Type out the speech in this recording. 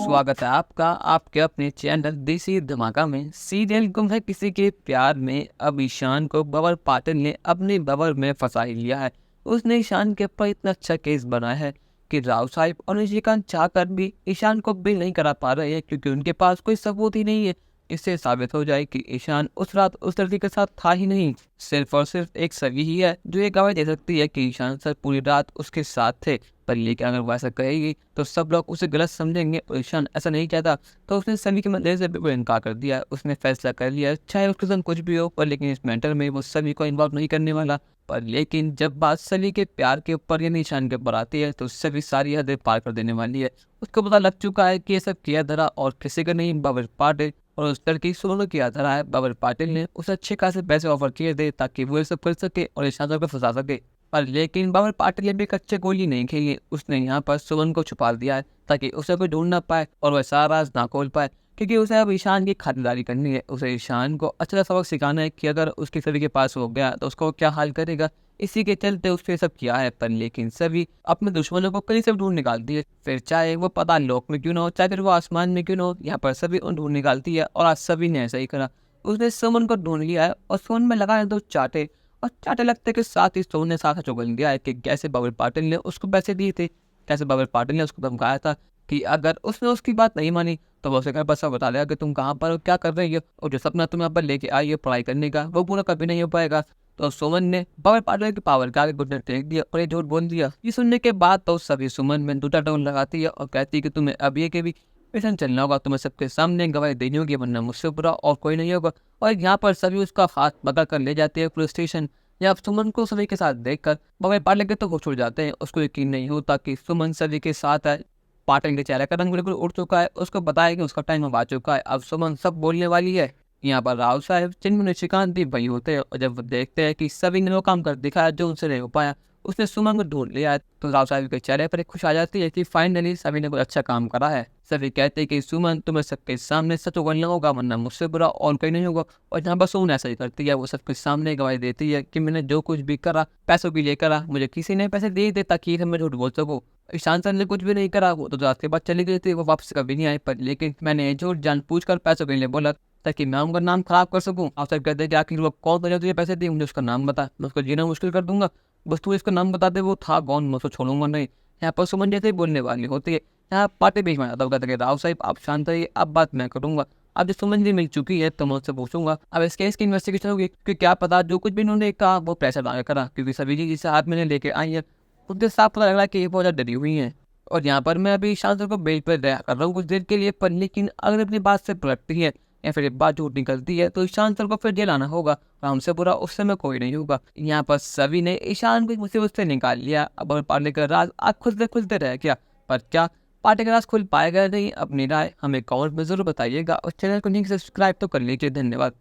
स्वागत है आपका आपके अपने चैनल देसी धमाका में। सीरियल गुम है किसी के प्यार में। अब ईशान को बबर पाटिल ने अपने बबर में फंसा ही लिया है। उसने ईशान के ऊपर इतना अच्छा केस बनाया है कि राव साहिब और निशिकांत चाहकर भी ईशान को बिल नहीं करा पा रहे हैं, क्योंकि उनके पास कोई सबूत ही नहीं है। इससे साबित हो जाए कि ईशान उस रात उस लड़की के साथ था ही नहीं। सिर्फ और सिर्फ एक सभी ही है जो ये गवाही दे सकती है कि ईशान सर पूरी रात उसके साथ थे। पर लेकिन अगर वो ऐसा कहेगी तो सब लोग उसे गलत समझेंगे और ईशान ऐसा नहीं चाहता, तो उसने सभी के मदद से बिल्कुल इनकार कर दिया। उसने फैसला कर लिया चाहे उसके संग कुछ भी हो, पर लेकिन इस मैटर में वो सभी को इन्वॉल्व नहीं करने वाला। पर लेकिन जब बात सभी के प्यार के ऊपर या ईशान के ऊपर आती है तो सभी सारी हदें पार कर देने वाली है। उसको पता लग चुका है कि ये सब किया धरा और किसी का नहीं, बबर पाटिल और उस लड़की सोनू किया धरा है। बबर पाटिल ने उसे अच्छे खासे पैसे ऑफर किए थे ताकि वो ये सब कर सके और ईशान सर को फंसा सके। पर लेकिन बबर पाटिल ने भी कच्चे गोली नहीं खेली। उसने यहाँ पर सुमन को छुपा दिया है ताकि उसे कोई ढूंढ ना पाए और वह सारा राज ना खोल पाए, क्योंकि उसे अब ईशान की खातिरदारी करनी है। उसे ईशान को अच्छा सबक सिखाना है कि अगर उसकी सभी के पास हो गया तो उसको क्या हाल करेगा। इसी के चलते उसने सब किया है। पर लेकिन सभी अपने दुश्मनों को कहीं से ढूंढ निकालती है, फिर चाहे वो पता लोक में क्यों ना हो, चाहे फिर वो आसमान में क्यों ना हो, यहाँ पर सभी उन ढूंढ निकालती है। और आज सभी ने ऐसा ही करा। उसने सुमन को ढूंढ लिया है और सुमन में लगा है दो चाटे, और चाटे लगते के साथ ही सोनू ने साथ चुगल दिया है कि कैसे बबर पाटिल ने उसको पैसे दिए थे, कैसे बबर पाटिल ने उसको धमकाया था कि अगर उसने उसकी बात नहीं मानी तो वो उसे घर बस बता देगा कि तुम कहाँ पर हो, क्या कर रही हो, और जो सपना तुम्हें यहाँ पर लेके आई है पढ़ाई करने का वो पूरा कभी नहीं हो पाएगा। तो सुमन ने बबर पाटिल की पावर के आगे घुटने टेक दिया और ये झूठ बोल दिया। ये सुनने के बाद तो सभी सुमन में दूटा टोन लगाती है और कहती है कि तुम्हें अब ये के भी पेशेंट चलना होगा, तुम्हें सबके सामने गवाही देनी होगी, वरना मुझसे बुरा और कोई नहीं होगा। और यहाँ पर सभी उसका हाथ पकड़ कर ले जाते हैं पुलिस स्टेशन। या सुमन को सभी के साथ देखकर बबर पाटिल के तो होश उड़ जाते हैं। उसको यकीन नहीं होता कि सुमन सभी के साथ है। पाटिल के चेहरे का रंग बिल्कुल उड़ चुका है। उसको बताया कि उसका टाइम अब आ चुका है, अब सुमन सब बोलने वाली है। यहाँ पर राव साहब जिनमें निशिकांत भी वही होते हैं, और जब वो देखते हैं कि सभी ने वो काम कर दिखाया जो उनसे नहीं हो पाया, उसने सुमन को ढूंढ लिया है, तो राव साहब के चेहरे पर एक खुश आ जाती है कि फाइनली सभी ने कुछ अच्छा काम करा है। सभी कहते हैं कि सुमन तुम्हें सबके सामने सच उगलना होगा, वरना मुझसे बुरा और कोई नहीं होगा। और जहाँ पर सुमन ऐसा ही करती है, वो सबके सामने गवाही देती है कि मैंने जो कुछ भी करा पैसों के लिए करा, मुझे किसी ने पैसे दे दे ताकि मैं झूठ बोल सकूँ। ईशान सर ने कुछ भी नहीं करा, वो तो रात के बाद चली गई थी, वो वापस कभी नहीं आई। पर लेकिन मैंने ये झूठ जानबूझकर पैसों के लिए बोला ताकि मैं उनका नाम खराब कर सकूं। आप सर कहते हैं कि आखिर वो कौन था जो तुझे पैसे दिए, मुझे उसका नाम बता, मैं उसको जीना मुश्किल कर दूंगा। बस तू इसका नाम बता दे वो था कौन, मैं उसको छोड़ूंगा नहीं। यहाँ पर सुमन जैसे ही बोलने वाली होती है, यहाँ पार्टी बीच में आता कहते राव साहब आप शांत रहिए, अब बात मैं करूंगा। अब जो सुमन जी मिल चुकी है तो मैं उससे पूछूंगा अब इस केस की इन्वेस्टिगेशन होगी, क्योंकि क्या पता जो कुछ भी इन्होंने कहा वो प्रेशर आगे करा, क्योंकि सभी चीज जिसे हाथ में लेके आई है उनसे साफ पता लग रहा है कि ये बहुत ज़्यादा डरी हुई है। और यहाँ पर मैं अभी ईशान सर को बेल पर दया कर रहा हूँ कुछ देर के लिए, पर लेकिन अगर अपनी बात से पलटती है या फिर बात झूठ निकलती है तो ईशान सर को फिर जेल आना होगा, और हमसे बुरा उस समय कोई नहीं होगा। यहाँ पर सभी ने ईशान को मुसीबत से निकाल लिया। अब और पार्टी का राज आज खुलते खुलते रह गया, पर क्या पार्टी का राज खुल पाएगा नहीं? अपनी राय हमें कमेंट में जरूर बताइएगा और चैनल को नहीं सब्सक्राइब तो कर लीजिए। धन्यवाद।